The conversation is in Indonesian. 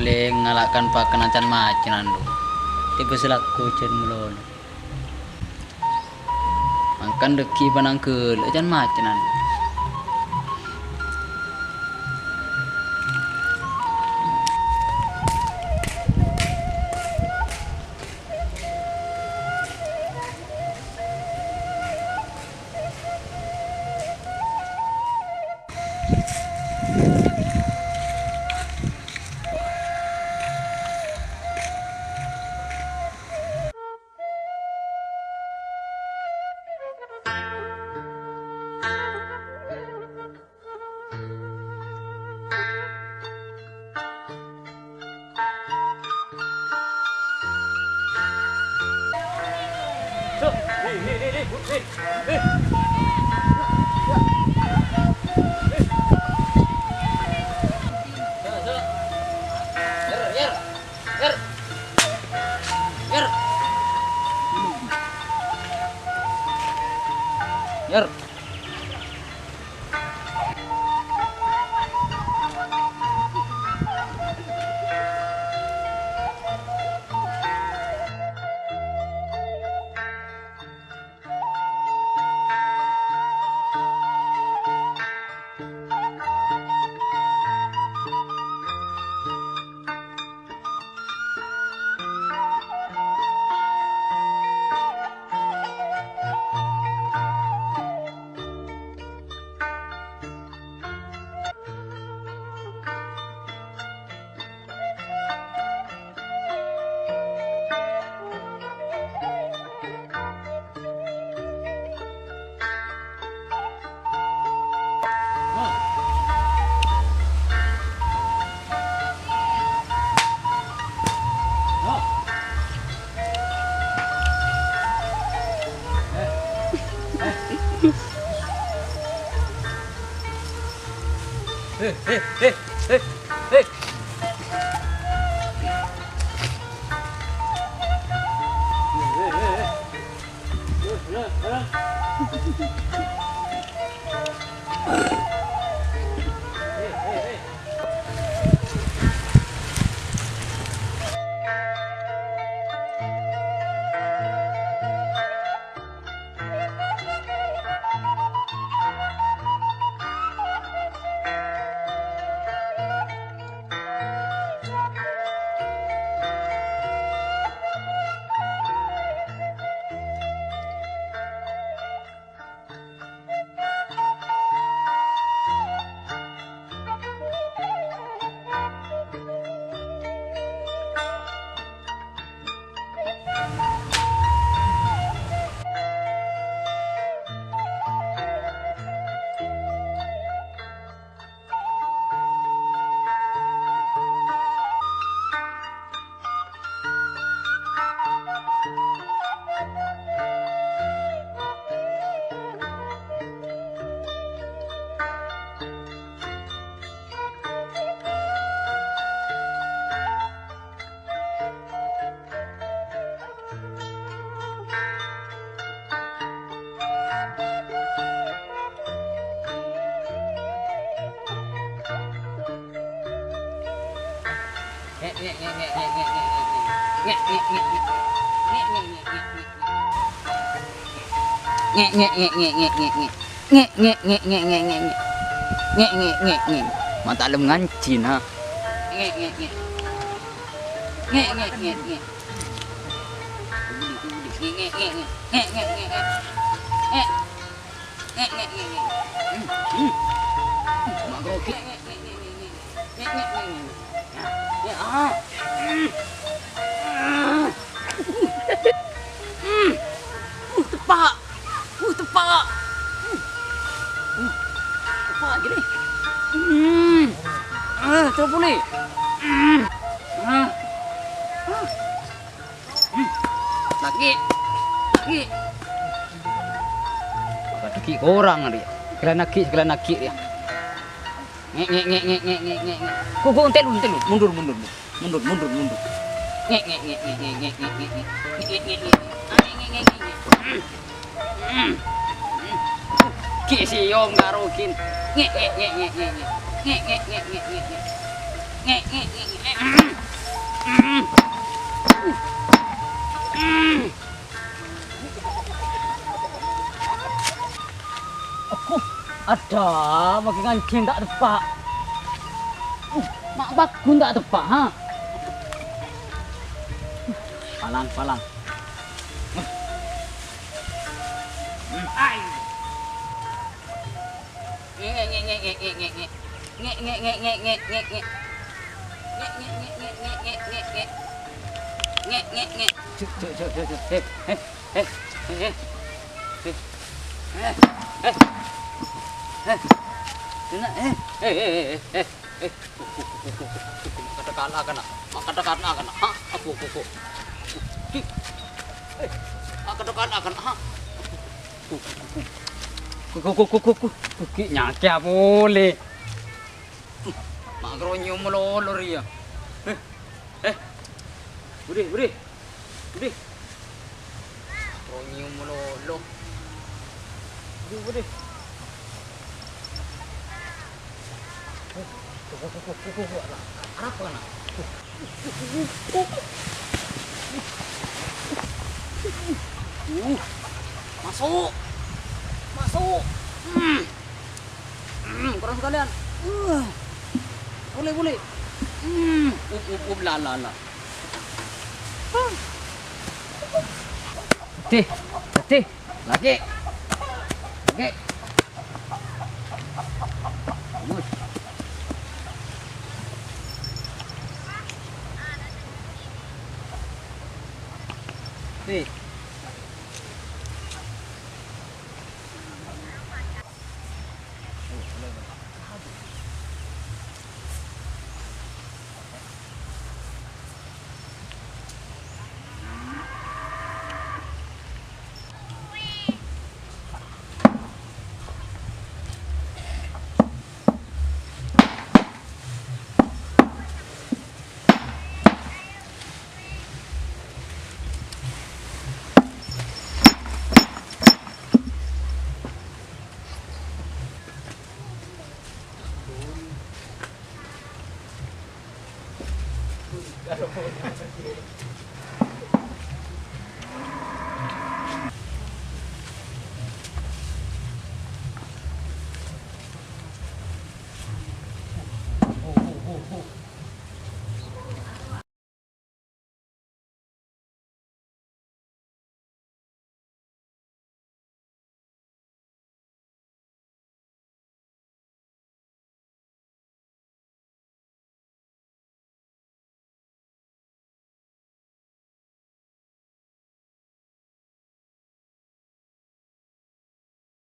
le ngalakkan pakan acan macan andu. Tipe selaku jen mulon. Makan deki panang ke acan macan andu. Yer. Mata lem ngancin ha. Tepak. Tepak. Tepak lagi ni. Coba boleh. Lagi. Lagi. Lagi orang dia. Sekalian naki dia. Ngek. Kau entel lu. Mundur. Ngek. Ki si om garokin. Ngek. Aku ada bagi ngancing tak tepak. Mak bagun tak tepak ha. Palang palang. Ai. Nyakya boleh. Makronyo melolor ya. Budi. Makronyo melolor. Budi. Apa kana? Masuk. Kurang sekalian. Boleh. Lala. Tih. Lagi. Bagus. Tih. Claro.